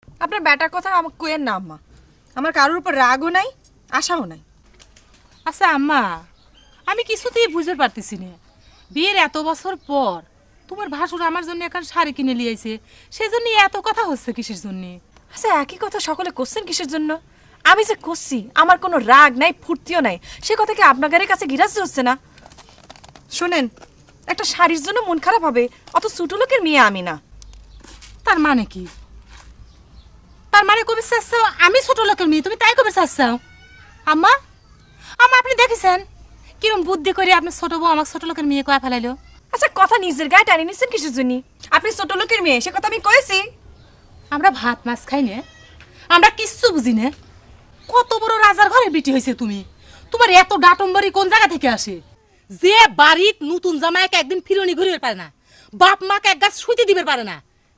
আপনার ব্যাটার কথা আমাকে কইেন না আম্মা। আমার কারোর উপর রাগও নাই, আশাও নাই। আচ্ছা আম্মা, আমি কিছুতেই বুঝতে পারতেছি না, বিয়ের এত বছর পর তোমার ভাসুর আমার জন্য এখন শাড়ি কিনে লিয়েছে, সেজন্য এত কথা হচ্ছে কিসের জন্য? আচ্ছা একই কথা সকলে করছেন কিসের জন্য? আমি যে করছি আমার কোনো রাগ নাই, ফুর্তিও নাই, সে কথা কি আপনাদের কাছে গিরাজ হচ্ছে না? শোনেন, একটা শাড়ির জন্য মন খারাপ হবে অত ছোট লোকের মেয়ে আমি না। তার মানে কি? তার মানে কবি চাচ্ছাও আমি ছোট লোকের মেয়ে, তুমি তাই কবি চাচ্ছাও? আম্মা, আম্মা আপনি দেখেছেন কিরম বুদ্ধি করে আপনার ছোট বউ আমাকে ছোট লোকের মেয়ে কয়া ফেলাইলো? আচ্ছা কথা নিজের গায়ে টানি নিচ্ছেন কিসের জন্য? আপনি ছোট লোকের মেয়ে, সে কথা আমি কয়েছি। আমরা ভাত মাছ খাই না, আমরা কিচ্ছু বুঝি না। কত বড় রাজার ঘরে বিটি হয়েছে তুমি, তোমার এত ডাটম্বরি কোন জায়গা থেকে আসে? যে বাড়ির নতুন জামাইকে একদিন ফিরনি ঘুরিয়ে পারে না, বাপ মাকে এক গাছ শুইতে দিবে পারে না,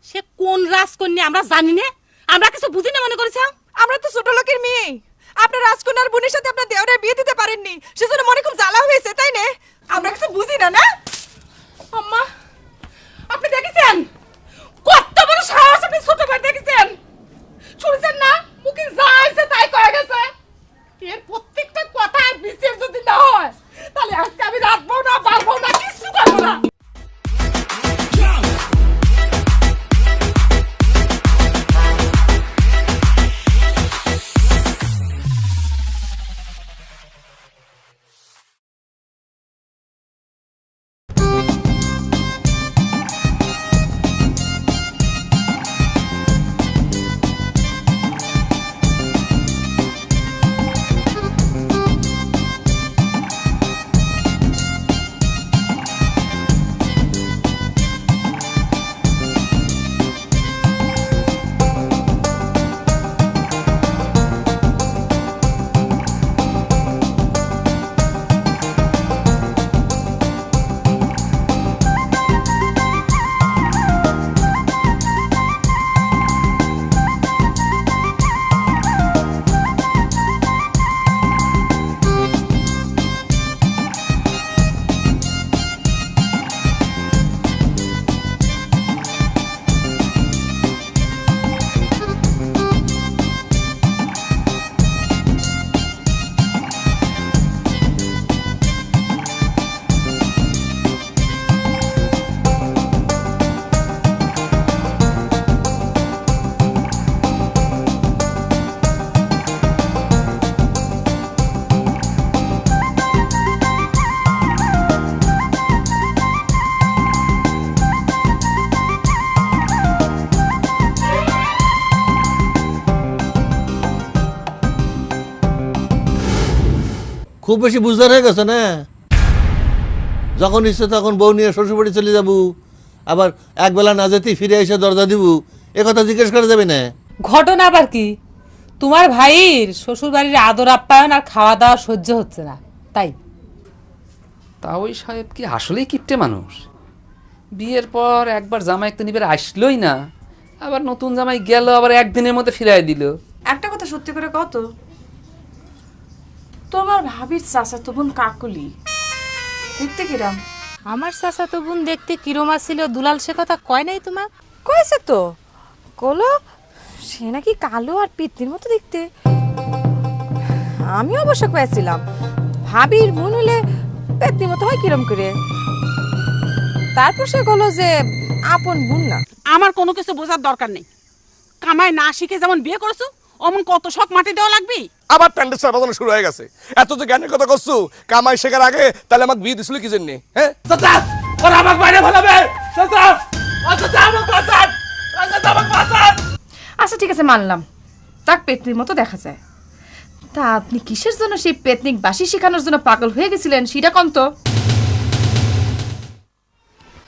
সে কোন রাজকন্যা আমরা জানি না? আমরা কিছু বুঝি না মনে করেছ? আমরা তো ছোট লোকের মেয়ে। আপনার রাজকন্যার বোনের সাথে আপনার দেওরের বিয়ে দিতে পারেননি, সেজন্য মনে খুব জ্বালা হয়েছে, তাই না? আমরা কিছু বুঝি না না? আম্মা, আপনি দেখেছেন কত বড় সাহস? আপনি ছোট ভাই দেখেছেন? শুনছেন না মুখে যা আছে তাই কয়ে গেছে? এর প্রত্যেকটা কথা বিচার যদি না হয় তাহলে আজকে আমি রাখবো না, পারবো না, কিছু করবো না। খুব বেশি বুঝদার হয়ে গেছে না? যখন ইচ্ছে তখন বউ নিয়ে শ্বশুরবাড়ি চলে যাবো, আবার একবেলা না যেতেই ফিরে এসে দরজা দিব, এ কথা জিজ্ঞেস করা যাবে না? ঘটনা আবার কি? তোমার ভাইয়ের শ্বশুর বাড়ির আদর আপ্যায়ন আর খাওয়া দাওয়া সহ্য হচ্ছে না, তাই? তা ওই সাহেব কি আসলেই কিপটে মানুষ? বিয়ের পর একবার জামাই তো নিবে আসলোই না, আবার নতুন জামাই গেল আবার একদিনের মধ্যে ফিরাই দিল। একটা কথা সত্যি করে কত, তোমার ভাবির চাচাতো বোন কাকুলি দেখতে কিরাম? আমার চাচাতো বোন দেখতে কিরমা ছিল দুলাল, সে কথা কয় নাই তোমার? কয়েছে তো, কলো সে নাকি কালো আর পিত্তির মতো দেখতে। আমি অবশ্য কয়েছিলাম ভাবির মন হলে পেত্তির মতো হয় কিরম করে। তারপর সে বলল যে আপন বোন না। আমার কোনো কিছু বোঝার দরকার নেই। কামাই না শিখে যেমন বিয়ে করছো অমন কত শখ মাটি দেওয়া লাগবে? আবার প্যান্ডেল বাজানো শুরু হয়ে গেছে। এত যে জ্ঞানের কথা করছো কামাই শেখার আগে, তাহলে আমাকে বিয়ে দিছিল কি জন্য? হ্যাঁ চাচা, ওরা আমাকে বাইরে ফেলাবে। চাচা, চাচা আমাকে বাঁচান, চাচা আমাকে বাঁচান। আচ্ছা ঠিক আছে মানলাম, তাক পেতনির মতো দেখা যায়। তা আপনি কিসের জন্য সেই পেতনিক বাসি শেখানোর জন্য পাগল হয়ে গেছিলেন সেটা কোন তো?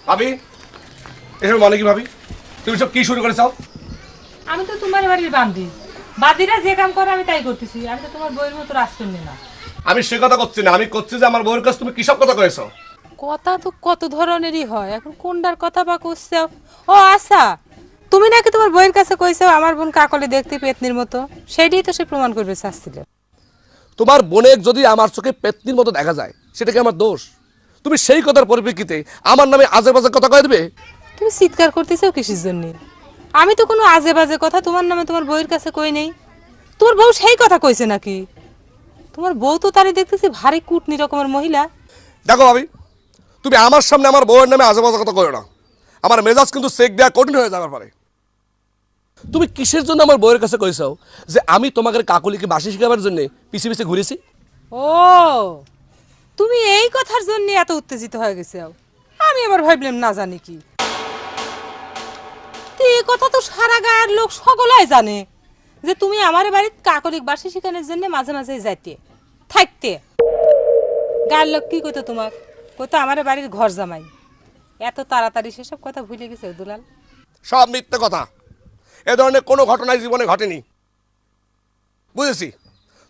ভাবি, এসব মানে কি ভাবি? তুমি সব কি শুরু করেছো? আমি তো তোমার বাড়ির বান্দি, বাদিরা যে কাম করে আমি তাই করতেছি। আমি তো তোমার বইয়ের মতো রাজকন্যা না। আমি সে কথা করছি না, আমি করছি যে আমার বউয়ের কাছে তুমি কি সব কথা কয়েছো? কথা তো কত ধরনেরই হয়, এখন কোনটার কথা বা করছে? ও আচ্ছা, তুমি নাকি তোমার বইয়ের কাছে কইছো আমার বোন কাকলি দেখতে পেতনির মতো, সেইটাই তো সে প্রমাণ করবে চাচ্ছিল। তোমার বোনের যদি আমার চোখে পেতনির মতো দেখা যায় সেটা কি আমার দোষ? তুমি সেই কথার পরিপ্রেক্ষিতে আমার নামে আজে বাজে কথা কয়ে দেবে? তুমি চিৎকার করতেছো কিসের জন্য? আমি তো কোনো আজে বাজে কথা তোমার নামে তোমার বউয়ের কাছে কই নেই। তোমার বউ সেই কথা কইছে নাকি? তোমার বউ তো তারে দেখতেছি ভারী কুটনি রকমের মহিলা। দেখো ভাবি, তুমি আমার সামনে আমার বউয়ের নামে আজেবাজে কথা কইও না। আমার মেজাজ কিন্তু চেক দেওয়া কঠিন হয়ে যাবার পারে। তুমি কিসের জন্য আমার বউয়ের কাছে কইছো যে আমি তোমাকে কাকুলিকে বাসি শিখাবার জন্য পিছে পিছে ঘুরেছি? ও, তুমি এই কথার জন্য এত উত্তেজিত হয়ে গেছো? আমি আবার ভাবলাম না জানি কি। তো এই কথা তো সারা গায়ের লোক সকলাই জানে যে তুমি আমার বাড়িতে কাকলিক বাসি শিখানোর জন্য মাঝে মাঝে যাইতে থাকতে। গায়ের লোক কি কইতো তোমাক? কইতো আমার বাড়ির ঘর জামাই। এত তাড়াতাড়ি সেসব কথা ভুলে গেছে দুলাল? সব মিথ্যে কথা। এ ধরনের কোনো ঘটনাই জীবনে ঘটেনি। বুঝেছি,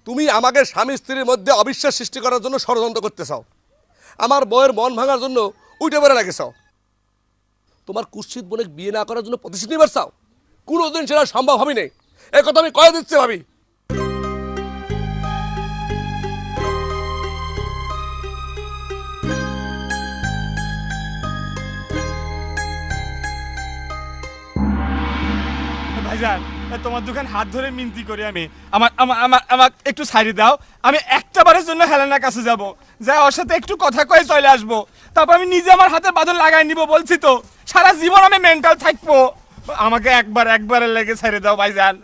তুমি আমাকে স্বামী স্ত্রীর মধ্যে অবিশ্বাস সৃষ্টি করার জন্য ষড়যন্ত্র করতে চাও, আমার বউয়ের মন ভাঙার জন্য উঠে বেড়ে রাখেছাও, তোমার কুৎসিত বোনে বিয়ে না করার জন্য প্রতিশ্রুতি নিবার চাও। কোনোদিন সেটা সম্ভব হবে না, এ কথা আমি কয়ে দিচ্ছি ভাবি। ভাইজান, তোমার দোকান হাত ধরে মিনতি করি আমি, আমার আমার আমার আমার একটু ছাড়ি দাও। আমি একটা বারের জন্য হেলেনার কাছে যাব, যাই ওর সাথে একটু কথা কয়ে চলে আসবো, তারপর আমি নিজে আমার হাতে বাঁধন লাগাই নিব। বলছি তো সারা জীবন আমি মেন্টাল থাকবো। আমাকে একবারের লেগে ছেড়ে দাও ভাইজান।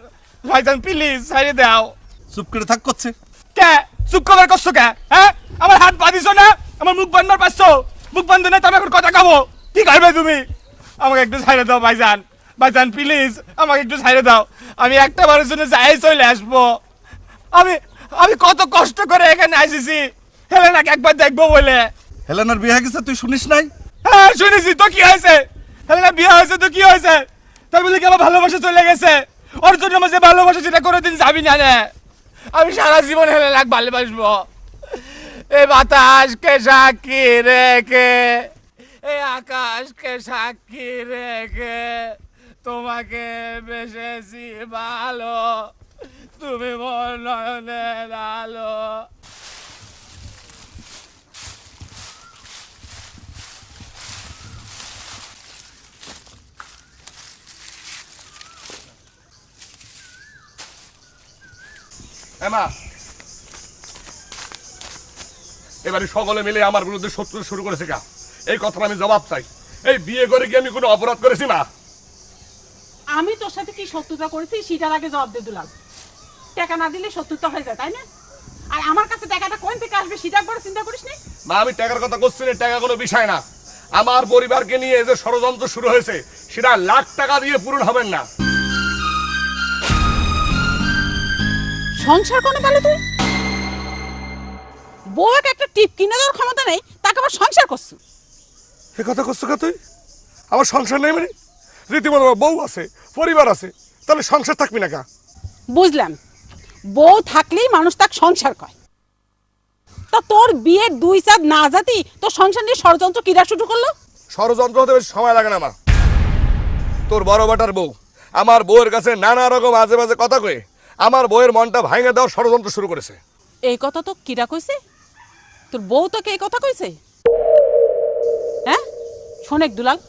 ভাইজান প্লিজ ছেড়ে দাও। চুপ করে থাক করছে কে? চুপ করার করছো কে? হ্যাঁ, আমার হাত বাঁধিছো না, আমার মুখ বান্ধবার পাচ্ছো। মুখ বান্ধ না তো আমি এখন কথা খাবো। কি করবে তুমি? আমাকে একটু ছেড়ে দাও ভাইজান। ভাইজান প্লিজ আমাকে একটু ছেড়ে দাও। আমি একটা বারের জন্য যাই চলে আসবো। আমি আমি কত কষ্ট করে এখানে আসিছি হেলেনাকে একবার দেখবো বলে। হেলেনার বিয়ে হয়ে গেছে, তুই শুনিস নাই? হ্যাঁ শুনেছি তো, কি হয়েছে? হেলেনা বিয়ে হয়েছে তো কি হয়েছে? তার বলে কি আমার ভালোবাসা চলে গেছে? ওর জন্য আমার যে ভালোবাসা সেটা কোনোদিন যাবি না রে। আমি সারা জীবন হেলেনাকে ভালোবাসবো। এ বাতাসকে সাক্ষী রেখে, এ আকাশকে সাক্ষী রেখে তোমাকে বেসেছি ভালো, তুমি মোর নয়নের আলো। এমা, এবারে সকলে মিলে আমার বিরুদ্ধে শত্রু শুরু করেছে কা? এই কথাটা আমি জবাব চাই। এই বিয়ে করে কি আমি কোনো অপরাধ করেছি? না। আমি তোর সাথে কি শত্রুতা করেছি সেটার আগে জবাব দে দুলাল। টাকা না দিলে শত্রুতা হয়ে যায়, তাই না? আর আমার কাছে টাকাটা কোন থেকে আসবে সেটা একবার চিন্তা করিস নি? মা, আমি টাকার কথা করছি না, টাকা কোনো বিষয় না। আমার পরিবারকে নিয়ে যে ষড়যন্ত্র শুরু হয়েছে সেটা লাখ টাকা দিয়ে পূরণ হবেন না। সংসার কোনে পালে তুই? বউকে একটা টিপ কিনে দেওয়ার ক্ষমতা নেই, তাকে আবার সংসার করছু। এ কথা করছো কা তুই? আমার সংসার নেই মানে? রীতিমতো আমার বউ আছে, পরিবার আছে, তাহলে সংসার থাকবি না কা? বুঝলাম, বউ থাকলেই মানুষ তাকে সংসার কয়। তা তোর বিয়ের 2 চাঁদ না জাতি তোর সংসার নিয়ে ষড়যন্ত্র কিরা শুরু করলো? ষড়যন্ত্র হতে বেশি সময় লাগে না আমার। তোর বড় বেটার বউ আমার বউয়ের কাছে নানা রকম আজে বাজে কথা কয়ে আমার বউয়ের মনটা ভাঙে দেওয়ার ষড়যন্ত্র শুরু করেছে। এই কথা তো কিরা কইছে? তোর বউ তোকে এই কথা কইছে? হ্যাঁ শোনেক দুলাল,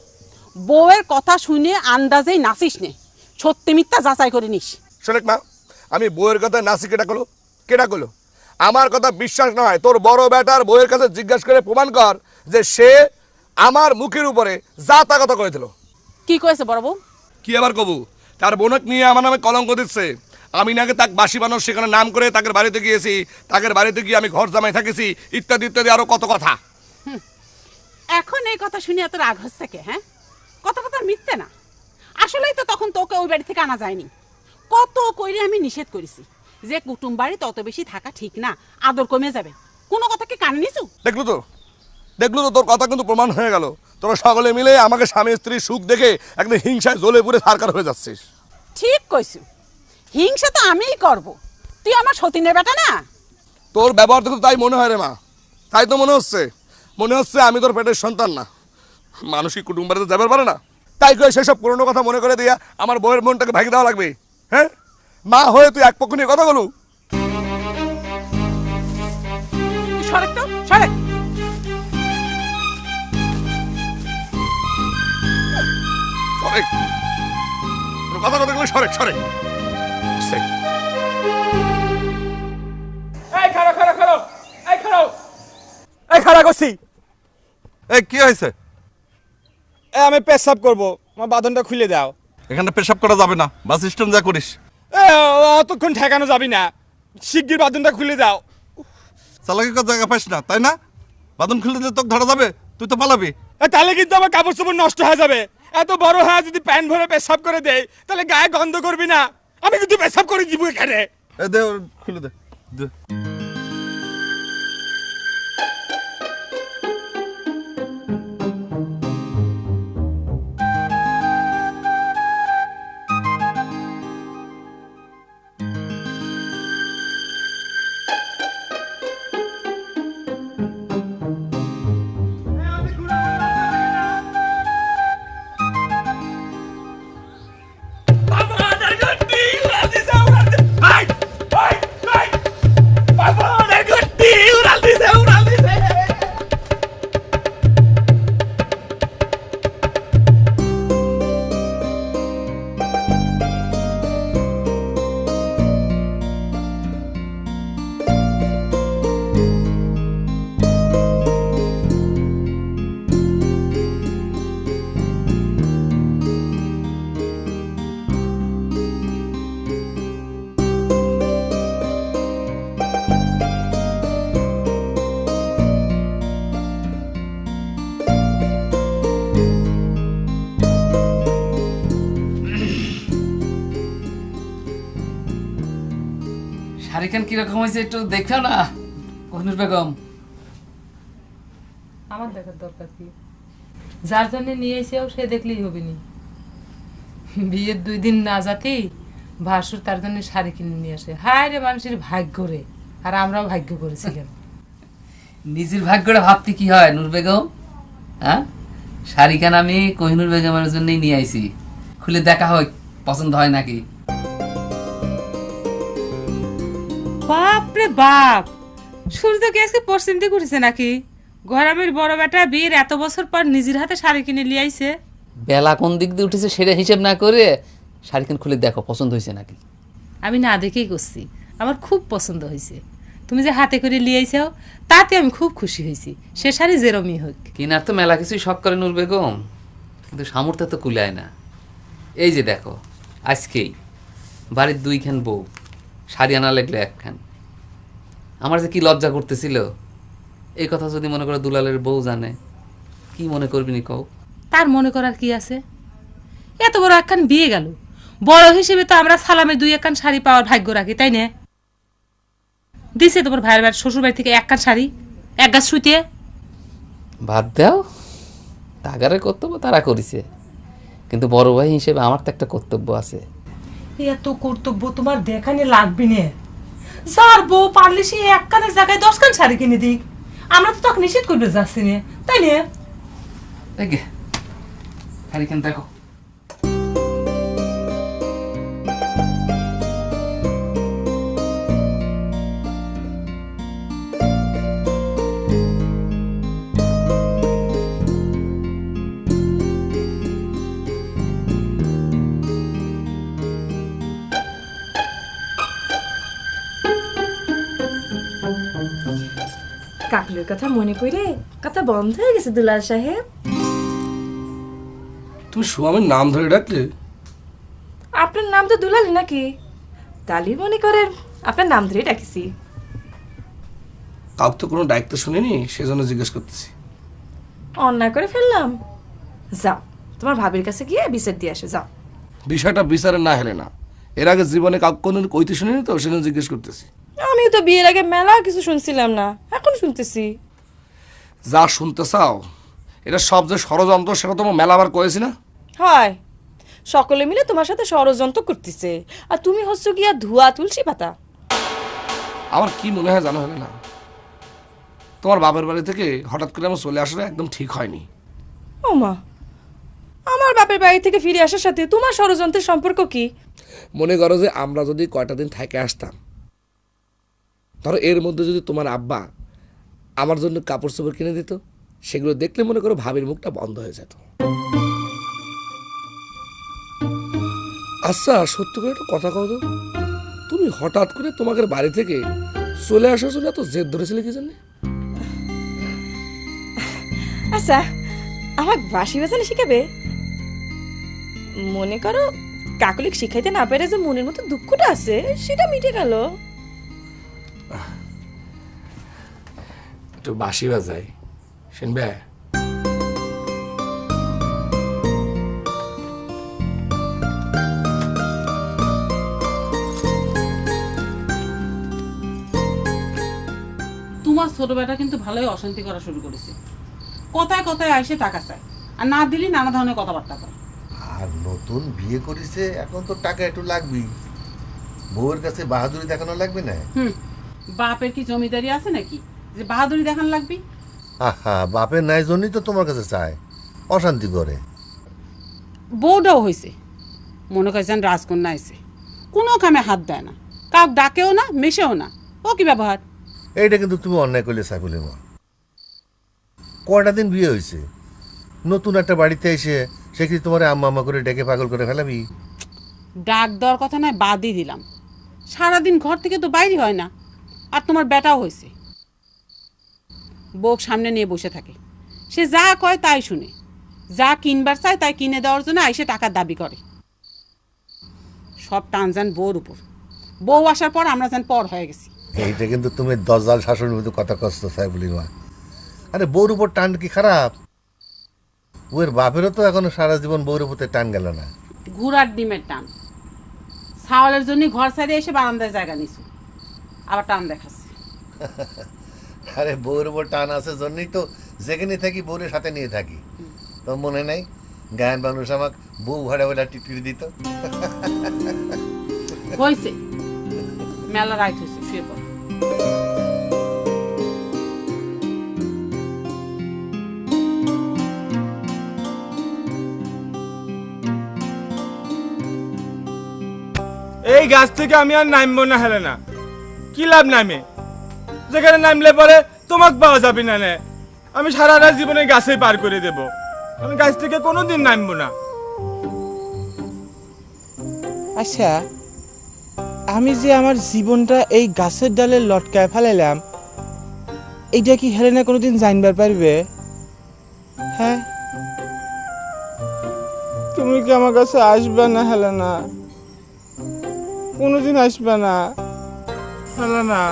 বউয়ের কথা শুনে আন্দাজেই নাচিস নে, সত্যি মিথ্যা যাচাই করে নিস। শোনেক মা, আমি বউয়ের কথা নাচি কেটা করলো? আমার কথা বিশ্বাস না হয় তোর বড় বেটার বউয়ের কাছে জিজ্ঞাসা করে প্রমাণ কর যে সে আমার মুখের উপরে যা তা কথা কয়ে দিল। কি কয়েছে বড় বউ? কি আবার কবু? তার বোনক নিয়ে আমার নামে কলঙ্ক দিচ্ছে। আমি নাকি তাকে বাসি বানর সেখানে নাম করে তাদের বাড়িতে গিয়েছি, তাদের বাড়িতে গিয়ে আমি ঘর জামাই থাকেছি, ইত্যাদি ইত্যাদি আরো কত কথা। এখন এই কথা শুনে এত রাগ হচ্ছে কে? হ্যাঁ, কথা কথা মিথ্যে না। আসলেই তো তখন তোকে ওই বাড়ি থেকে আনা যায়নি। কত কইরে আমি নিষেধ করেছি যে কুটুম বাড়ি তত বেশি থাকা ঠিক না, আদর কমে যাবে। কোনো কথা কি কানে নিছু? দেখলো তো তোর কথা কিন্তু প্রমাণ হয়ে গেল। তোরা সকলে মিলে আমাকে স্বামী স্ত্রীর সুখ দেখে একদম হিংসায় জ্বলে পুড়ে সারকার হয়ে যাচ্ছিস। ঠিক কইছু, হিংসা তো আমিই করব। তুই আমার সতীনের বেটা না? তোর ব্যবহার দেখো তাই মনে হয় রে মা, তাই তো মনে হচ্ছে আমি তোর পেটের সন্তান না। মানুষ কি কুটুম বাড়িতে যাবার পারে না? তাই করে সেসব পুরনো কথা মনে করে দিয়া আমার বউয়ের মনটাকে ভাঙি দেওয়া লাগবে? হ্যাঁ, মা হয়ে তুই এক পক্ষ নিয়ে কথা বলু? সরেক তো সরেক। কথা কথা বলে সরে সরে সে এই খাড়া খাড়া খাড়া এই খাড়াও এই খাড়া করছি এই কি হয়েছে? এ আমি পেশাব করব আমার বাঁধনটা খুলে দাও এখানে পেশাব করা যাবে না, বাস স্ট্যান্ড যা করিস। এ অতক্ষণ ঠেকানো যাবি না, শিগগির বাঁধনটা খুলে দাও। চালাকি কর জায়গা পাইস না তাই না? বাদন খুলে দিলে তোকে ধরা যাবে, তুই তো পালাবি। তাহলে কিন্তু আমার কাপড় চোপড় নষ্ট হয়ে যাবে। এত বড় হ্যাঁ যদি প্যান্ট ভরে পেশাব করে দেয় তাহলে গায়ে গন্ধ করবি না। আমি কিন্তু পেশাব করে দিব এখানে। এ দে ওর খুলে দে দে। শাড়িখান কিরকম হয়েছে একটু দেখো না কোহিনুর বেগম। আমার দেখার দরকার কি? যার জন্য নিয়ে এসেও সে দেখলেই হবে নি। বিয়ের 2 দিন না যাতেই ভাসুর তার জন্য শাড়ি কিনে নিয়ে আসে। হায় রে মানুষের ভাগ্য রে, আর আমরাও ভাগ্য করেছিলাম। নিজের ভাগ্যটা ভাবতে কি হয় নূর বেগম? হ্যাঁ, শাড়িখান আমি কোহিনুর বেগমের জন্যই নিয়ে আইছি, খুলে দেখা হয় পছন্দ হয় নাকি। বাপ রে বাপ, সূর্য কি আজকে পশ্চিম দিকে উঠেছে নাকি? গরমের বড় বেটা বিয়ের এত বছর পর নিজের হাতে শাড়ি কিনে নিয়ে আইছে। বেলা কোন দিক দিয়ে উঠেছে সেটা হিসেব না করে শাড়িখান খুলে দেখো পছন্দ হয়েছে নাকি। আমি না দেখেই করছি, আমার খুব পছন্দ হয়েছে। তুমি যে হাতে করে নিয়ে আইছো তাতে আমি খুব খুশি হয়েছি। সে শাড়ি যেরমই হোক। কিনার তো মেলা কিছুই শখ করে নূর বেগম, কিন্তু সামর্থ্য তো কুলায় না। এই যে দেখো, আজকেই বাড়ির 2খান বউ, শাড়ি আনা লাগলো 1খান। আমার যে কি লজ্জা করতেছিল, এই কথা যদি মনে করো দুলালের বউ জানে, কি মনে করবি নি কও? তার মনে করার কি আছে? এত বড় একখান বিয়ে গেল, বড় হিসেবে তো আমরা সালামে 2-1 শাড়ি পাওয়ার ভাগ্য রাখি, তাই না? দিছে তোমার ভাইয়ের বাড়ির শ্বশুর বাড়ি থেকে 1 শাড়ি, 1 গাছ শুইতে। বাদ দাও, তাগারে কর্তব্য তারা করেছে, কিন্তু বড় ভাই হিসেবে আমার তো একটা কর্তব্য আছে। এত কর্তব্য তোমার দেখানে লাগবে না। যার বউ পারলে সে 1 কানের জায়গায় 10 কান শাড়ি কিনে দিক। আমরা তো তখন নিষেধ করবে যাচ্ছি না, তাই না? দেখে শাড়িখান দেখো। কাকলুর কথা মনে পড়ে কথা বন্ধ হয়ে গেছে দুলাল সাহেব। তুমি সুয়ামীর নাম ধরে ডাকলে? আপনার নাম তো দুলালি নাকি? তালি মনে করেন আপনার নাম ধরে ডাকিছি। কাউকে তো কোনো দায়িত্ব শুনিনি, সেজন্য জিজ্ঞেস করতেছি। অন্যায় করে ফেললাম? যাও তোমার ভাবির কাছে গিয়ে বিচার দিয়ে আসো, যাও। বিষয়টা বিচারে না হেলে না, এর আগে জীবনে কাউকে কোনো কইতে শুনিনি তো, সেজন্য জিজ্ঞেস করতেছি। আমি তো বিয়ের আগে মেলা কিছু শুনছিলাম না, এখন শুনতেছি। যা শুনতে চাও এটা সব যে ষড়যন্ত্র সেটা তোমার মেলাবার কয়েছি না? হয়, সকলে মিলে তোমার সাথে ষড়যন্ত্র করতেছে, আর তুমি হচ্ছ গিয়া ধোয়া তুলসী পাতা। আমার কি মনে হয় জানো, হলে না তোমার বাবার বাড়ি থেকে হঠাৎ করে আমার চলে আসাটা একদম ঠিক হয়নি। ও মা, আমার বাপের বাড়ি থেকে ফিরে আসার সাথে তোমার ষড়যন্ত্রের সম্পর্ক কি? মনে করো যে আমরা যদি কয়টা দিন থেকে আসতাম, ধরো এর মধ্যে যদি তোমার আব্বা আমার জন্য কাপড় চোপড় কিনে দিত, সেগুলো দেখলে মনে করো ভাবির মুখটা বন্ধ হয়ে যেত। আচ্ছা সত্য করে একটা কথা কও তো, তুমি হঠাৎ করে তোমাদের বাড়ি থেকে চলে আসার জন্য এত জেদ ধরেছিলে কি জন্য? আচ্ছা আমার বাঁশি বাজানো শিখাবে? মনে করো কাকলিক শিখাইতে না পেরে যে মনের মতো দুঃখটা আছে সেটা মিটে গেল। একটু বাঁশি বাজাই শুনবে? তোমার ছোট বেটা কিন্তু ভালোই অশান্তি করা শুরু করেছে। কথায় কথায় আইসে টাকা চায়, আর না দিলি নানা ধরনের কথাবার্তা করে। আর নতুন বিয়ে করেছে, এখন তো টাকা একটু লাগবেই। বউয়ের কাছে বাহাদুরি দেখানো লাগবে না? বাপের কি জমিদারি আছে নাকি যে বাহাদুরি দেখান লাগবি? আহা, বাপের নাই জন্যই তো তোমার কাছে চায়, অশান্তি করে। বউটাও হয়েছে, মনে করছেন রাজকন্যা আইছে, কোনো কামে হাত দেয় না, কাউকে ডাকেও না, মেশেও না। ও কি ব্যবহার? এইটা কিন্তু তুমি অন্যায় করলে সাইফুলের মা। কয়টা দিন বিয়ে হয়েছে, নতুন একটা বাড়িতে এসে সে কি তোমার আম্মা আম্মা করে ডেকে পাগল করে ফেলাবি? ডাক দেওয়ার কথা নয়, বাদই দিলাম। সারাদিন ঘর থেকে তো বাইরে হয় না। আর তোমার বেটাও হয়েছে, বউক সামনে নিয়ে বসে থাকে, সে যা কয় তাই শুনে, যা কিনবার চায় তাই কিনে দেওয়ার জন্য আইসে টাকার দাবি করে। সব টান যান বউর উপর। বউ আসার পর আমরা যেন পর হয়ে গেছি। এইটা কিন্তু তুমি দজ্জাল শাসনের মতো কথা কষ্ট সাইফুলের মা। আরে বউর উপর টান কি খারাপ? বউয়ের বাপেরও তো এখনো সারা জীবন বউর উপর টান গেল না। ঘোড়ার ডিমের টান। ছাওয়ালের জন্য ঘর সাইডে এসে বারান্দায় জায়গা নিছু, আবার টান দেখাচ্ছে। আরে বউর উপর টান আছে জন্যই তো যেখানে থাকি বউরের সাথে নিয়ে থাকি। তো মনে নাই গায়ন মানুষ আমাকে বউ ভাড়া ভাড়া টিটকিরি দিত? হয়েছে, মেলা রাইট হয়েছে, শুয়ে পড়। এই গাছ থেকে আমি আর নামবো না হেলেনা। কি লাভ নামে? যেখানে নামলে পরে তোমাকে পাওয়া যাবে না। আমি সারা রাত জীবনে গাছে পার করে দেব। আমি গাছ থেকে কোনোদিন নামবো না। আচ্ছা, আমি যে আমার জীবনটা এই গাছের ডালে লটকায় ফেলাইলাম, এইটা কি হেলেনা কোনোদিন জানবার পারবে? হ্যাঁ, তুমি কি আমার কাছে আসবে না হেলেনা? কোনোদিন আসবে না হেলেনা?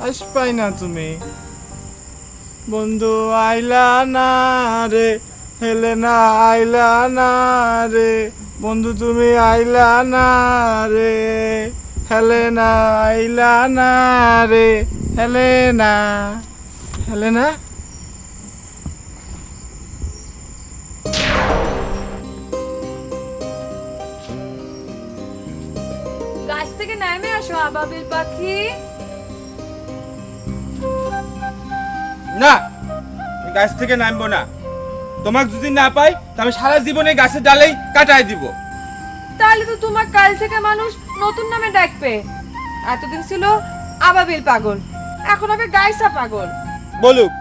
আসবাই না তুমি? বন্ধু আইলা না রে হেলেনা, আইলা না রে বন্ধু, তুমি আইলা না রে হেলেনা, আইলা না রে হেলেনা। হেলেনা, গাছ থেকে নেমে আসো আবাবিল পাখি। না, আমি গাছ থেকে নামবো না। তোমাকে যদি না পাই তো আমি সারা জীবনে গাছের ডালেই কাটায় দিব। তাহলে তো তোমার কাল থেকে মানুষ নতুন নামে ডাকবে। এতদিন ছিল আবাবিল পাগল, এখন হবে গাইসা পাগল। বলুক,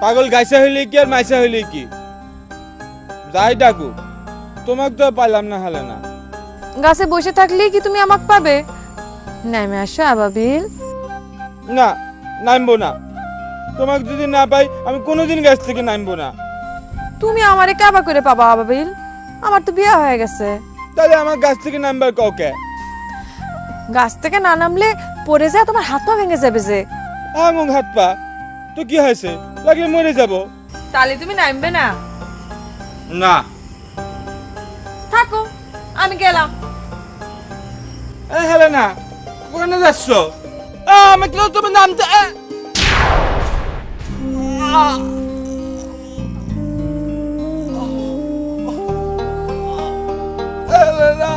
পাগল গাইসা হইলে কি আর মাইসা হইলে কি, যাই ডাকু, তোমাকে তো পাইলাম না হেলেনা। গাছে বসে থাকলেই কি তুমি আমাকে পাবে? নেমে আসো আবাবিল। না, নামবো না। তোমাকে যদি না পাই আমি কোনোদিন গাছ থেকে নামবো না। তুমি আমারে কাবা করে পাবা আবাবিল? আমার তো বিয়ে হয়ে গেছে। তাহলে আমার গাছ থেকে নামবার কাউকে। গাছ থেকে না নামলে পড়ে যায় তোমার হাত পা ভেঙে যাবে যে। আমার হাত পা তো কি হয়েছে, লাগলে মরে যাব। তাহলে তুমি নামবে না? না। থাকো, আমি গেলাম। হেলেনা, ওখানে যাচ্ছ? আমাকে তুমি নামতে। হেলেনা,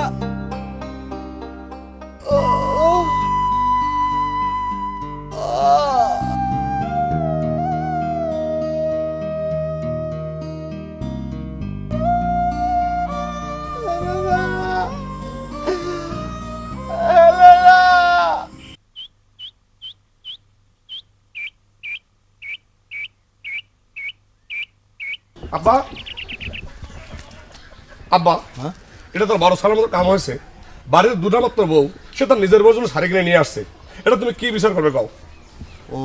আব্বা, আব্বা, এটা তোর বড় সালের মতো কাম হয়েছে? বাড়িতে দুটা মাত্র বউ, সে তার নিজের বউর জন্য শাড়ি কিনে নিয়ে আসছে। এটা তুমি কি বিচার করবে কও? ও,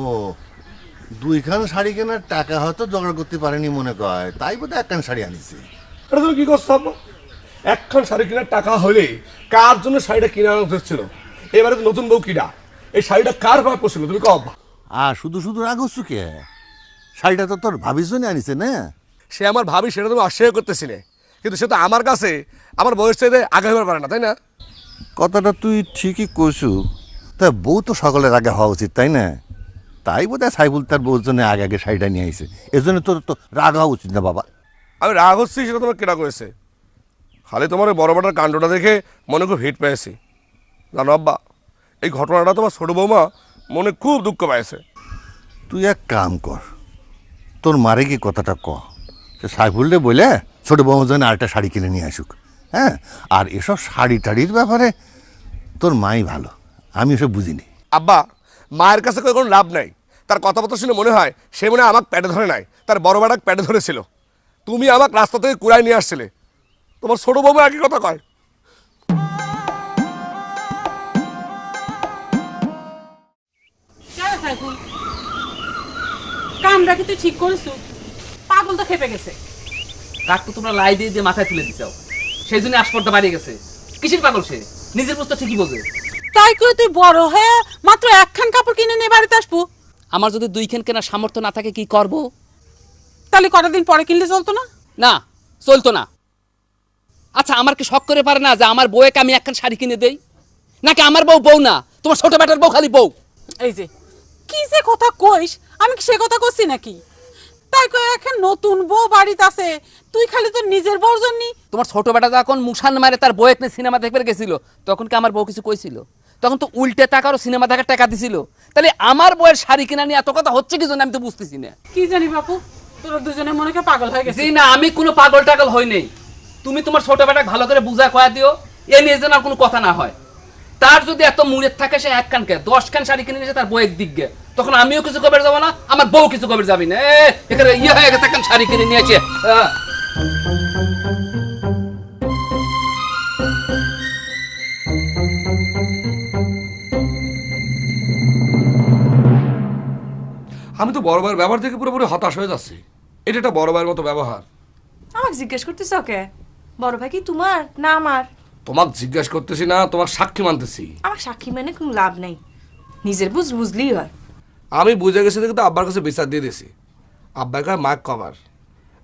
দুইখান শাড়ি কেনার টাকা হয়তো জোগাড় করতে পারেনি মনে কয়, তাই বোধহয় একখান শাড়ি আনিছে। এটা তুমি কি করছো আব্বা? একখান শাড়ি কেনার টাকা হলে কার জন্য শাড়িটা কিনে আনা উচিত ছিল? এবারে তো নতুন বউ কিনা, এই শাড়িটা কার ভাবে পড়ছিল তুমি কও আব্বা? আর শুধু শুধু রাগ হচ্ছ কে? শাড়িটা তো তোর ভাবির জন্য আনিছে না? সে আমার ভাবি, সেটা তুমি অস্বীকার করতেছি না, কিন্তু সে তো আমার কাছে আমার বয়স চাইতে আগে হতে পারে না, তাই না? কথাটা তুই ঠিকই কইছু, তা বউ তো সকলের আগে হওয়া উচিত, তাই না? তাই বোধহয় সাইফুল তার বউর জন্য আগে আগে শাড়িটা নিয়ে আইছে। এজন্য তোর তো রাগ হওয়া উচিত না বাবা। আমি রাগ হচ্ছি সেটা তোমার কেনা করেছে, খালি তোমার ওই বড় বড়ার কাণ্ডটা দেখে মনে খুব হিট পেয়েছি। জানো আব্বা, এই ঘটনাটা তোমার ছোট বৌমা মনে খুব দুঃখ পেয়েছে। তুই এক কাম কর, তোর মারে কি কথাটা ক, সে সাইফুলরে বলে ছোট বউর জন্য আরেকটা শাড়ি কিনে নিয়ে আসুক। হ্যাঁ, আর এসব শাড়ি টাড়ির ব্যাপারে তোর মাই ভালো, আমি এসব বুঝিনি। আব্বা, মায়ের কাছে কোনো লাভ নাই। তার কথাবার্তা শুনে মনে হয় সে মনে হয় আমাকে প্যাটে ধরে নাই, তার বড় বেটাকে প্যাটে ধরেছিল। তুমি আমাকে রাস্তা থেকে কুড়াই নিয়ে আসছিলে, তোমার ছোট বউ একই কথা কয়। কেন সাইফুল, কামটা কি তুই ঠিক করেছো? পাগল তো খেপে গেছে। কাক তো তোমরা লাই দিয়ে দিয়ে মাথায় তুলে দিচ্ছাও, সেই জন্য আসপর্দা বাড়িয়ে গেছে। কিসের পাগল সে? নিজের বুঝতে ঠিকই বোঝে। তাই করে তুই বড় হয়ে মাত্র একখান কাপড় কিনে নিয়ে বাড়িতে আসবো? আমার যদি দুইখান কেনার সামর্থ্য না থাকে কি করব? তাহলে কটা দিন পরে কিনলে চলতো না? না, চলতো না। আচ্ছা, আমার কি শখ করে পারে না যে আমার বউকে আমি একখান শাড়ি কিনে দেই? নাকি আমার বউ বউ না, তোমার ছোট বেটার বউ খালি বউ? এই যে কি যে কথা কইস, আমি কি সে কথা করছি নাকি? তাই কই এখন নতুন বউ বাড়িতে আছে, তুই খালি তোর নিজের বউর জন্যই। তোমার ছোট বেটা যখন মুসান মারে তার বউকে নিয়ে সিনেমা দেখতে গেছিল, তখন কি আমার বউ কিছু কইছিল? তখন তো উল্টে টাকারও সিনেমা দেখার টাকা দিছিল। তাহলে আমার বউয়ের শাড়ি কিনা নিয়ে এত কথা হচ্ছে কি জন্য আমি তো বুঝতেছি না। কি জানি বাপু, তোরা দুজনে মনে হয় পাগল হয়ে গেছে। জি না, আমি কোনো পাগল টাগল হই নেই। তুমি তোমার ছোট বেটাকে ভালো করে বুঝা কয়া দিও, এ নিয়ে যেন আর কোনো কথা না হয়। তার যদি এত মুড়ের থাকে, সে এক কানকে 10 খান শাড়ি কিনে নিয়েছে তার বউয়ের দিকে, তখন আমিও কিছু কবে যাবো না, আমার বউ কিছু কবে যাবি না। এখানে ইয়ে হয়ে গেছে, একখান শাড়ি কিনে নিয়েছে। আমি তো বড় ভাইয়ের ব্যবহার থেকে পুরোপুরি হতাশ হয়ে যাচ্ছি। এটা একটা বড় ভাইয়ের মতো ব্যবহার। আমাকে জিজ্ঞেস করতেছ ওকে? বড় ভাই কি তোমার না আমার? তোমাকে জিজ্ঞাসা করতেছি না, তোমার সাক্ষী মানতেছি। আমার সাক্ষী মানে কোনো লাভ নেই, নিজের বুঝলেই হয়। আমি বুঝে গেছি দেখে তো আব্বার কাছে বিচার দিয়ে দিছি। আব্বার কাছে মাক কভার,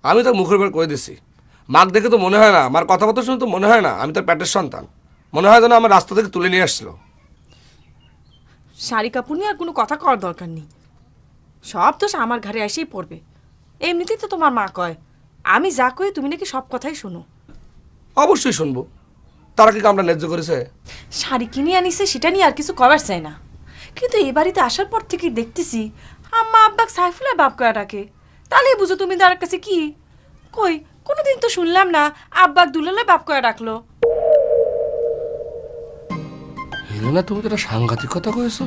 আমি তার মুখের উপর করে দিছি। মাক দেখে তো মনে হয় না, আমার কথাবার্তা শুনে তো মনে হয় না আমি তার পেটের সন্তান। মনে হয় যেন আমার রাস্তা থেকে তুলে নিয়ে আসছিল। শাড়ি কাপড় নিয়ে আর কোনো কথা করার দরকার নেই, সব দোষ আমার ঘরে এসেই পড়বে। এমনিতেই তো তোমার মা কয় আমি যা কই তুমি নাকি সব কথাই শোনো। অবশ্যই শুনবো, তারা কি কামটা ন্যায্য করেছে? শাড়ি কিনে আনিছে সেটা নিয়ে আর কিছু করার চাই না, কিন্তু এই বাড়িতে আসার পর থেকে দেখতেছি আম্মা আব্বাক সাইফুলের বাপ কয়া ডাকে। তাহলে বুঝো তুমি তার কাছে কি কই? কোনোদিন তো শুনলাম না আব্বাক দুলালে বাপ কয়া ডাকলো। হেলেনা, তুমি তো একটা সাংঘাতিক কথা কয়েছো।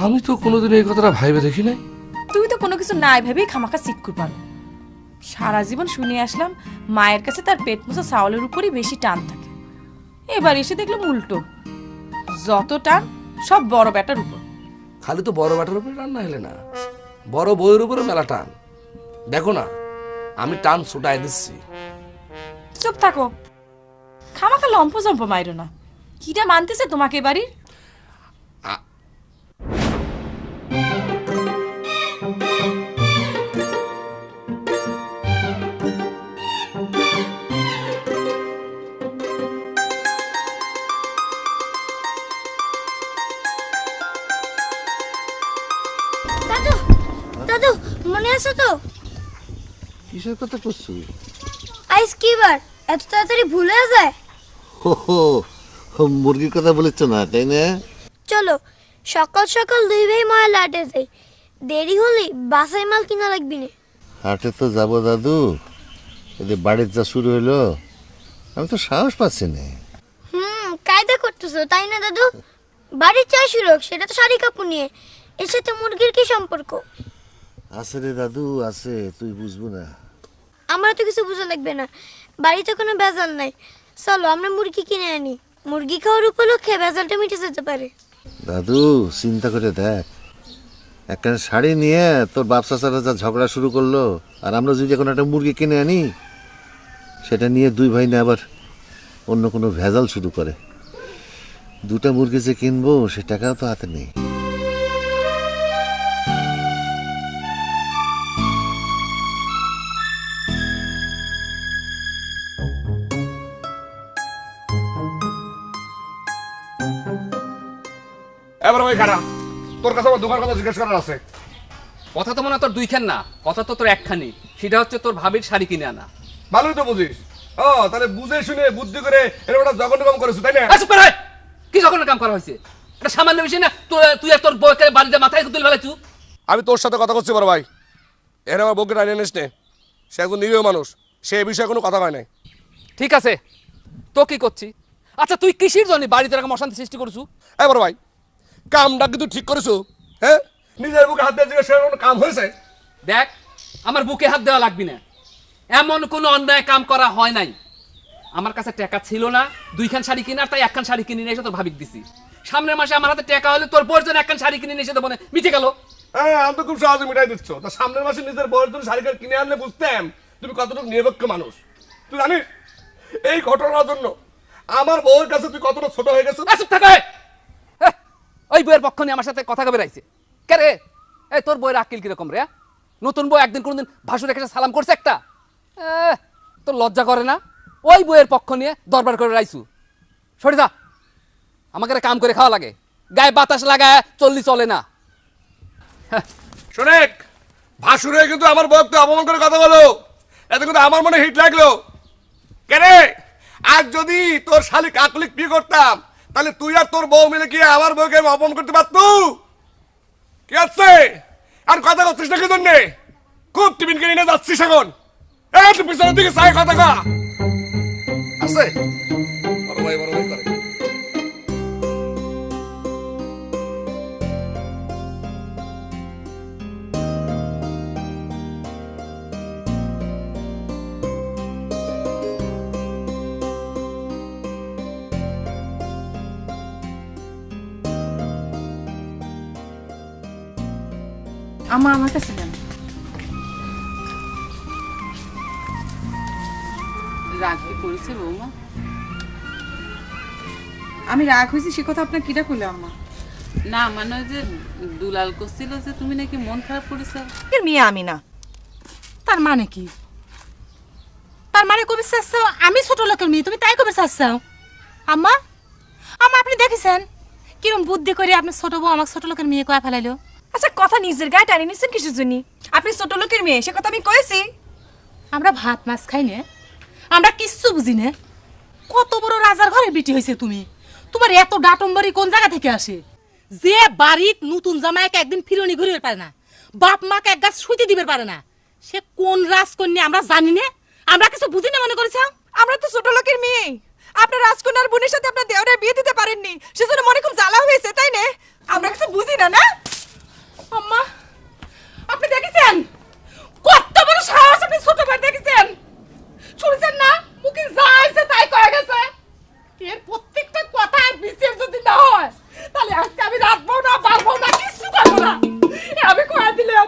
আমি তো কোনোদিন এই কথাটা ভাইবে দেখি নাই। তুমি তো কোনো কিছু নাই ভেবেই খামাখা সিটকুর পারো। সারা জীবন শুনে আসলাম মায়ের কাছে তার পেট মোছা চাউলের উপরই বেশি টান থাকে, এবার এসে দেখলাম উল্টো, যত টান সব বড় ব্যাটার উপর। খালি তো বড় বাটার উপরে টান না, হেলেনা, বড় বইয়ের উপরে মেলা টান। দেখো না, আমি টান ছুটাই দিচ্ছি। চুপ থাকো, খামাখা লম্প জম্প মাইরো না। কিটা মানতেছে তোমাকে বাড়ির? দাদু, দাদু মনে আছে তো? কিসের কথা করছো? আইস কি বার এত তাড়াতাড়ি ভুলে যায়? হো, মুরগির কথা বলেছ না, তাই না? চলো সকাল সকাল দুই ভাই মায়া লাটে যাই, দেরি হলে বাসায় মাল কিনা লাগবি না। হাটে তো যাবো দাদু, এদের বাড়ির যা শুরু হলো আমি তো সাহস পাচ্ছি না। কায়দা করতেছো তাই না দাদু? বাড়ির চাই সুরক, সেটা তো শাড়ি কাপড় নিয়ে, এর সাথে মুরগির কি সম্পর্ক? আছে রে দাদু আছে, তুই বুঝবো না। আমার তো কিছু বোঝা লাগবে না, বাড়িতে কোনো ভেজাল নাই, চলো আমরা মুরগি কিনে আনি, মুরগি খাওয়ার উপলক্ষে ভেজালটা মিটে যেতে পারে। দাদু চিন্তা করে দেখ, একটা শাড়ি নিয়ে তোর বাপ চাচারা যা ঝগড়া শুরু করলো, আর আমরা যদি এখন একটা মুরগি কিনে আনি, সেটা নিয়ে দুই ভাই না আবার অন্য কোনো ভেজাল শুরু করে, দুটা মুরগি যে কিনবো সে টাকাও তো হাতে নেই। এবার ভাই খারাপ, তোর কাছে আমার দোকান কথা জিজ্ঞেস করার আছে। কথা তো মনে হয় তোর দুইখান না, কথা তো তোর একখানি, সেটা হচ্ছে তোর ভাবির শাড়ি কিনে আনা। ভালোই তো বুঝিস। ও তাহলে বুঝে শুনে বুদ্ধি করে এরকম একটা জঘন্য কাম করেছো, তাই না? আসুক করে কি জঘন্য কাম করা হয়েছে? এটা সামান্য বিষয় না, তুই আর তোর বউকে বাড়িতে মাথায় তুলে ফেলেছু। আমি তোর সাথে কথা করছি বড় ভাই, এর আমার বউকে টানিয়ে নিস নে, সে একজন নিরীহ মানুষ, সে এই বিষয়ে কোনো কথা হয় নাই। ঠিক আছে, তো কি করছি? আচ্ছা তুই কিসের জন্য বাড়িতে এরকম অশান্তি সৃষ্টি করছু? এই বড় ভাই, কামটা কিন্তু ঠিক করেছো? হ্যাঁ, নিজের বুকে হাত দিয়ে জিজ্ঞেস করে কোনো কাম হয়েছে? দেখ, আমার বুকে হাত দেওয়া লাগবি না, এমন কোনো অন্যায় কাম করা হয় নাই। আমার কাছে টাকা ছিল না দুইখান শাড়ি কিনার, তাই একখান শাড়ি কিনে নিয়ে এসে তোর ভাবিক দিছি। সামনের মাসে আমার হাতে টাকা হলে তোর বউয়ের জন্য একখান শাড়ি কিনে নিয়ে এসে দেবো, মিটে গেল। হ্যাঁ, আমি তো খুব সহজে মিটাই দিচ্ছ। তা সামনের মাসে নিজের বউয়ের জন্য শাড়ি কিনে আনলে বুঝতাম তুমি কতটুকু নিরপেক্ষ মানুষ। তুই জানিস এই ঘটনার জন্য আমার বউয়ের কাছে তুই কতটা ছোট হয়ে গেছিস? আসুক থাকে, ওই বউয়ের পক্ষ নিয়ে আমার সাথে কথা কবে রাইছে কে রে? এই তোর বউয়ের আকিল কিরকম রে? নতুন বউ একদিন কোনদিন ভাসুর রেখে সালাম করছে একটা? তোর লজ্জা করে না? ওই বউয়ের পক্ষ নিয়ে দরবার করে রাইছু। সরে যা, আমাকে কাম করে খাওয়া লাগে, গায়ে বাতাস লাগায় চললি চলে না। শোনেক, ভাসুরে কিন্তু আমার বউকে অপমান করে কথা বলো, এতে কিন্তু আমার মনে হিট লাগলো। কেন আজ যদি তোর শালিক আকলিক বিয়ে করতাম, তাহলে তুই আর তোর বউ মিলে কি আমার বউকে অপমান করতে পারত? কি আছে আর কথা করছিস না কি জন্যে? খুব টিফিন কিনে নিয়ে যাচ্ছিস এখন, একটু পিছনের দিকে চাই কথা কা আছে। বড় ভাই করে আমার কাছে দেন। রাগ কি করেছে বৌমা? আমি রাগ হয়েছি সে কথা আপনার কিটা কইলো আম্মা? না মানে ওই যে দুলাল করছিল যে তুমি নাকি মন খারাপ করেছ। মেয়ে আমি না। তার মানে কি? তার মানে কবি চাচ্ছ আমি ছোট লোকের মেয়ে, তুমি তাই কবি চাচ্ছ? আম্মা, আম্মা আপনি দেখেছেন কিরম বুদ্ধি করে আপনি ছোট বউ আমাকে ছোট লোকের মেয়ে কয়া ফেলাইলো? আচ্ছা কথা নিজের গায়ে টানি নিচ্ছেন কিসের জন্য? আপনি ছোট লোকের মেয়ে, সে কথা আমি কয়েছি। আমরা ভাত মাছ খাই না, আমরা কিচ্ছু বুঝি না। কত বড় রাজার ঘরে বিটি হয়েছে তুমি, তোমার এত ডাটম্বরি কোন জায়গা থেকে আসে? যে বাড়ির নতুন জামাইকে একদিন ফিরনি ঘুরিয়ে পারে না, বাপ মাকে এক গাছ শুইতে দিবে পারে না, সে কোন রাজকন্যা আমরা জানি না? আমরা কিছু বুঝি না মনে করেছ? আমরা তো ছোট লোকের মেয়ে, আপনার রাজকন্যার বোনের সাথে আপনার দেওরের বিয়ে দিতে পারেননি, সেজন্য মনে খুব জ্বালা হয়েছে, তাই না? আমরা কিছু বুঝি না। না আম্মা, আপনি দেখেছেন কত বড় সাহস? আপনি ছোট ভাই দেখেছেন? শুনেছেন না মুখে যা আছে তাই কয়ে গেছে? এর প্রত্যেকটা কথা আর বিচার যদি না হয়, তাহলে আজকে আমি রাখবো না, পারবো না, কিছু করবো না, আমি কয়ে দিলাম।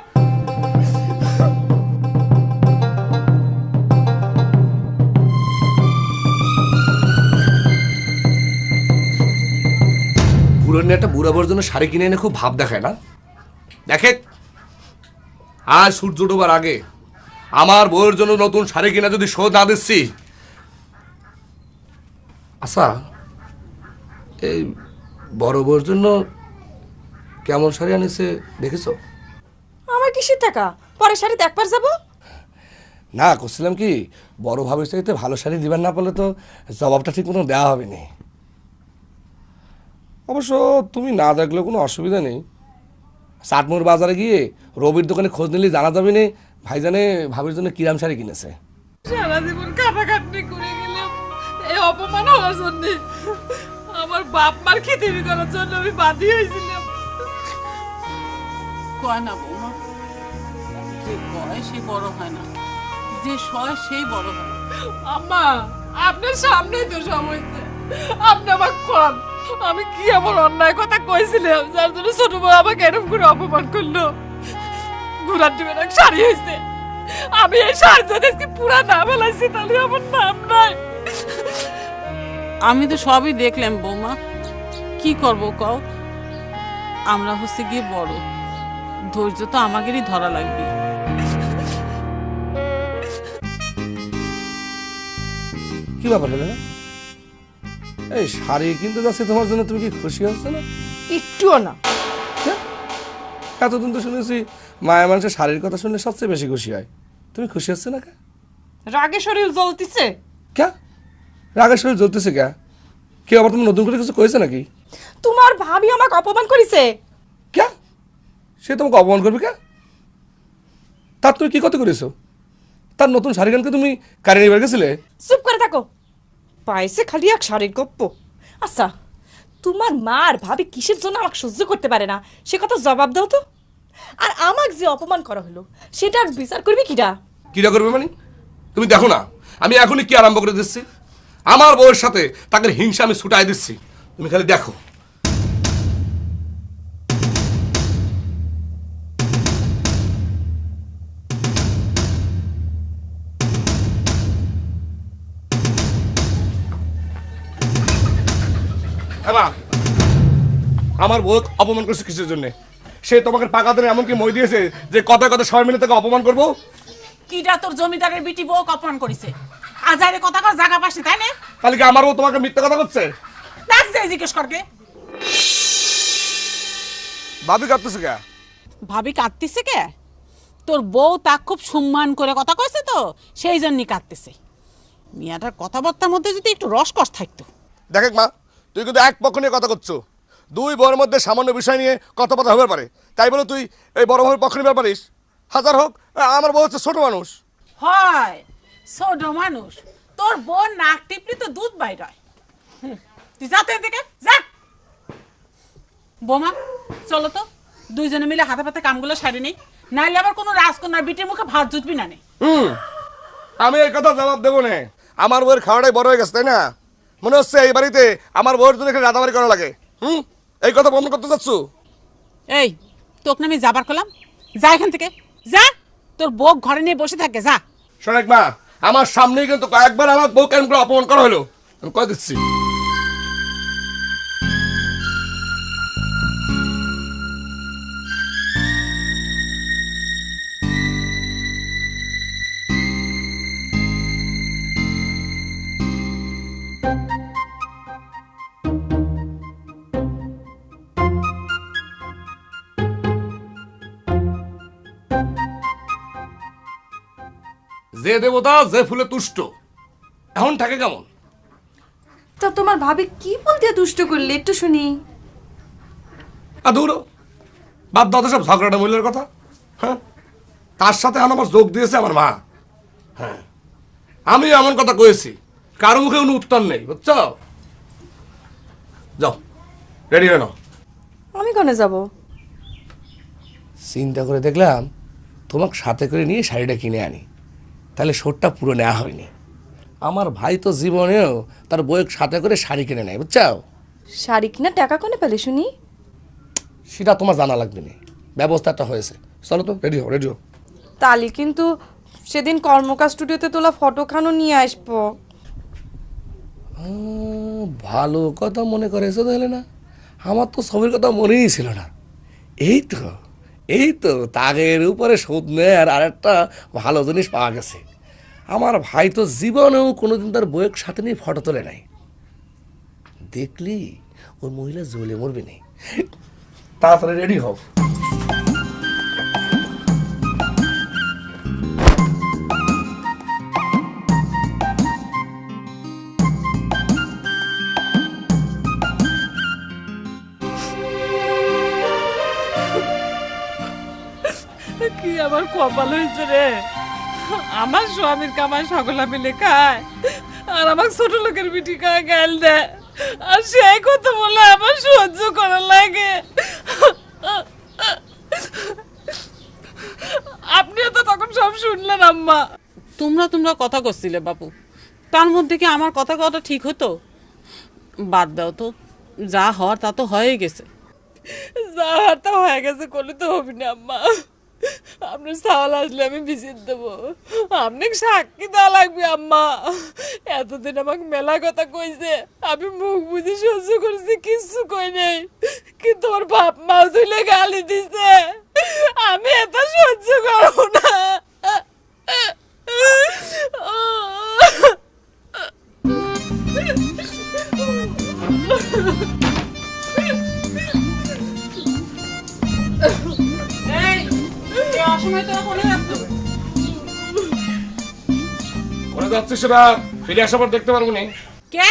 পুরনো একটা বুড়া বউর জন্য শাড়ি কিনে এনে খুব ভাব দেখায় না? দেখে আজ সূর্য ডোবার আগে আমার বউয়ের জন্য নতুন শাড়ি কিনা যদি শোধ না দিচ্ছি। আচ্ছা, এই বড় বউর জন্য কেমন শাড়ি আনিছে দেখেছো? আমার কিসের টাকা? পরে শাড়ি দেখবার যাবো না, করছিলাম কি বড় ভাবির চাইতে ভালো শাড়ি দিবেন না পারলে তো জবাবটা ঠিক মতো দেওয়া হবে না। অবশ্য তুমি না দেখলেও কোনো অসুবিধা নেই, চাটমোর বাজারে গিয়ে রবির দোকানে খোঁজ নিলে জানা যাবে না ভাইজানে ভাবির জন্য কিরাম শাড়ি কিনেছে। সারা জীবন কাটাকাটি করে গেলাম এই অপমান হওয়ার জন্য, আমার বাপ মার খিতিমি করার জন্য আমি বাদী হয়েছিলাম। কয় না বৌমা, যে কয় সে বড় হয় না, যে সয় সেই বড় হয়। আম্মা আপনার সামনেই তো সব হয়েছে, আপনি আমাকে কম আমি কি এমন অন্যায় কথা কইছিলাম যার জন্য ছোট বউ আমাকে এরকম করে অপমান করলো? ঘোরার ডিমের এক শাড়ি হয়েছে, আমি এই শাড়ি যদি আজকে পুরা না ফেলাইছি তাহলে আমার নাম নাই। আমি তো সবই দেখলাম বৌমা, কি করব কও? আমরা হচ্ছে গিয়ে বড়, ধৈর্য তো আমাদেরই ধরা লাগবে। কি ব্যাপার হলো না? এই শাড়ি কিনতে যাচ্ছে তোমার জন্য, তুমি কি খুশি হচ্ছে না? একটুও না। হ্যাঁ? এতদিন তো শুনেছি মায়া মানুষের শাড়ির কথা শুনলে সবচেয়ে বেশি খুশি হয়, তুমি খুশি হচ্ছে না? রাগে শরীর জ্বলতিছে। কে রাগের শরীর জ্বলতেছে? কেউ আবার তুমি নতুন করে কিছু কয়েছে নাকি? তোমার ভাবি আমাকে অপমান করেছে। কে? সে তোমাকে অপমান করবে কে? তার তুমি কি ক্ষতি করেছো? তার নতুন শাড়ি গানকে তুমি কারে নিয়ে গেছিলে? চুপ করে থাকো, পাইছে খালি এক শাড়ির গপ্প। আচ্ছা, তোমার মা আর ভাবি কিসের জন্য আমাকে সহ্য করতে পারে না সে কথা জবাব দাও তো। আর আমাকে যে অপমান করা হলো সেটার বিচার করবে কিরা? কিরা করবে মানে? তুমি দেখো না আমি এখনই কি আরম্ভ করে দিচ্ছি। আমার বউয়ের সাথে তাকে হিংসা আমি ছুটাই দিচ্ছি, তুমি খালি দেখো। আমার বউ অপমান করছে কিসের জন্য? সে তোমাকে পাকা দিনে এমনকি মই দিয়েছে যে কথা কথা সবাই মিলে তাকে অপমান করবো। কিটা তোর জমিদারের বিটি বউ অপমান করেছে? আজারে কথা কর জায়গা পাশে, তাই না? তাহলে কি আমার বউ তোমাকে মিথ্যা কথা করছে? দেখ যে জিজ্ঞেস করকে। ভাবি কাঁদতেছে কে? ভাবি কাঁদতেছে কে? তোর বউ তা খুব সম্মান করে কথা কইছে তো সেই জন্যই কাঁদতেছে। মিয়াটার কথাবার্তার মধ্যে যদি একটু রসকস থাকতো। দেখ মা, তুই কিন্তু এক পক্ষ নিয়ে কথা করছো, দুই বউয়ের মধ্যে সামান্য বিষয় নিয়ে কথাবার্তা হতে পারে, তাই বলে তুই এই বড় ভাবের পক্ষ নিতে পারিস? হাজার হোক আমার বউ হচ্ছে ছোট মানুষ। হয় ছোট মানুষ, তোর বোন নাক টিপলি তো দুধ বাইর হয়। তুই যা তো এদিকে যা। বোমা চলো তো, দুইজনে মিলে হাতে পাতে কামগুলো সারি নেই, নাইলে আবার কোনো রাজকন্যার বিটির মুখে ভাত জুটবি না। আমি এই কথা জবাব দেবো না। আমার বউয়ের খাওয়াটাই বড় হয়ে গেছে, তাই না? মনে হচ্ছে এই বাড়িতে আমার বউয়ের জন্য এখানে রাতাবাড়ি করা লাগে। এই কথা বন্ধ করতে চাচ্ছ? এই তোকে আমি যাবার করলাম, যা এখান থেকে যা, তোর বউ ঘরে নিয়ে বসে থাকে যা। শোনেক মা, আমার সামনেই কিন্তু কয়েকবার আমার বউ কেন করে অপমান করা হলো, আমি কয়ে দিচ্ছি। যে দেবতা যে ফুলে তুষ্ট, এখন থাকে কেমন? তা তোমার ভাবি কি বলতে দুষ্ট করলে একটু শুনি। দূর বাদ দাও তো সব ঝগড়াটা মূল্যের কথা। হ্যাঁ, তার সাথে আমার যোগ দিয়েছে আমার মা। হ্যাঁ, আমি এমন কথা কয়েছি, কারো মুখে কোনো উত্তর নেই, বুঝছো? যাও রেডি হয়ে নাও। আমি কোনে যাব? চিন্তা করে দেখলাম তোমাকে সাথে করে নিয়ে শাড়িটা কিনে আনি, তাহলে শোটটা পুরো নেওয়া হয়নি। আমার ভাই তো জীবনেও তার বউয়ের সাথে করে শাড়ি কিনে নেয়, বুঝছো? শাড়ি কিনা টাকা কোনে পেলে শুনি? সেটা তোমার জানা লাগবে না, ব্যবস্থাটা হয়েছে। চলো তো রেডি হো, রেডি হো। তালি কিন্তু সেদিন কর্মকার স্টুডিওতে তোলা ফটোখানো নিয়ে আসবো। ভালো কথা মনে করেছো তাহলে। না, আমার তো ছবির কথা মনেই ছিল না। এই তো তাগের উপরে শোধ নেয়ার আর একটা ভালো জিনিস পাওয়া গেছে। আমার ভাই তো জীবনেও কোনোদিন তার বউয়ের সাথে নিয়ে ফটো তোলে নাই। দেখলি ওই মহিলা জ্বলে মরবে নেই। তাড়াতাড়ি রেডি হও। কি আমার কপাল হয়েছে রে, আমার স্বামীর কামাই সকলা মিলে খায় আর আমার ছোট লোকের বিটি খায় গাল দেয়, আর সেই কথা বলে আমার সহ্য করা লাগে। আপনিও তো তখন সব শুনলেন আম্মা। তোমরা কথা করছিলে বাপু, তার মধ্যে কি আমার কথা কথা ঠিক হতো? বাদ দাও তো, যা হওয়ার তা তো হয়ে গেছে। যা হওয়ার তা হয়ে গেছে, করলে তো হবে না আম্মা। আপনার সাওয়াল আসলে আমি ভিজিট দেবো, আপনি সাক্ষী দেওয়া লাগবে আম্মা। এতদিন আমাকে মেলা কথা কইছে, আমি মুখ বুঝে সহ্য করেছি, কিচ্ছু কই নাই, কিন্তু ওর বাপ মাও তুলে গালি দিছে, আমি এত সহ্য করবো না। এই, এই অসময়ে তোরা কোনে যাচ্ছ? ওরা যাচ্ছে সেটা ফিরে আসার পর দেখতে পারবো নি। কে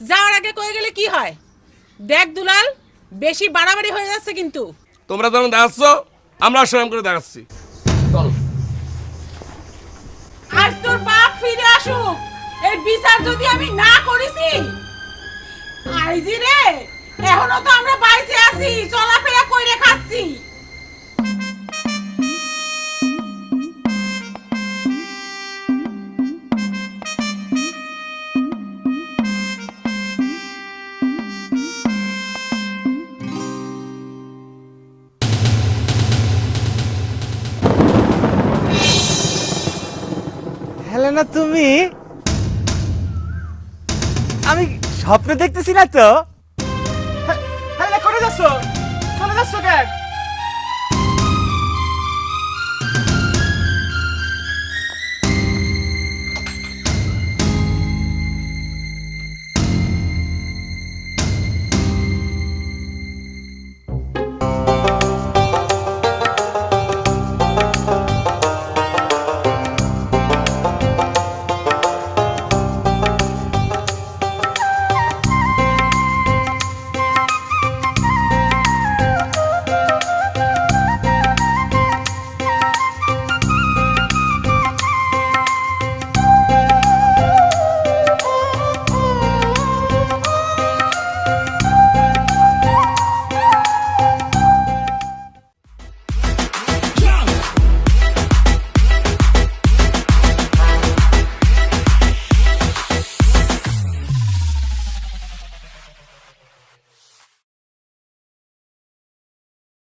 যাওয়ার আগে কয়ে গেলে কি হয়? দেখ দুলাল, বেশি বাড়াবাড়ি হয়ে যাচ্ছে কিন্তু। তোমরা যেমন দেখাচ্ছ আমরা সেরকম করে দেখাচ্ছি। চল। আজ তোর বাপ ফিরে আসুক, এই বিচার যদি আমি না করেছি, আইজি রে, এখনো তো আমরা বাইসে আছি, চলাফেরা কইরে খাচ্ছি। হেলেনা, তুমি? আমি স্বপ্ন দেখতেছি না তো? হেলেনা, কোথায় যাচ্ছ? চলে যাচ্ছ কেন?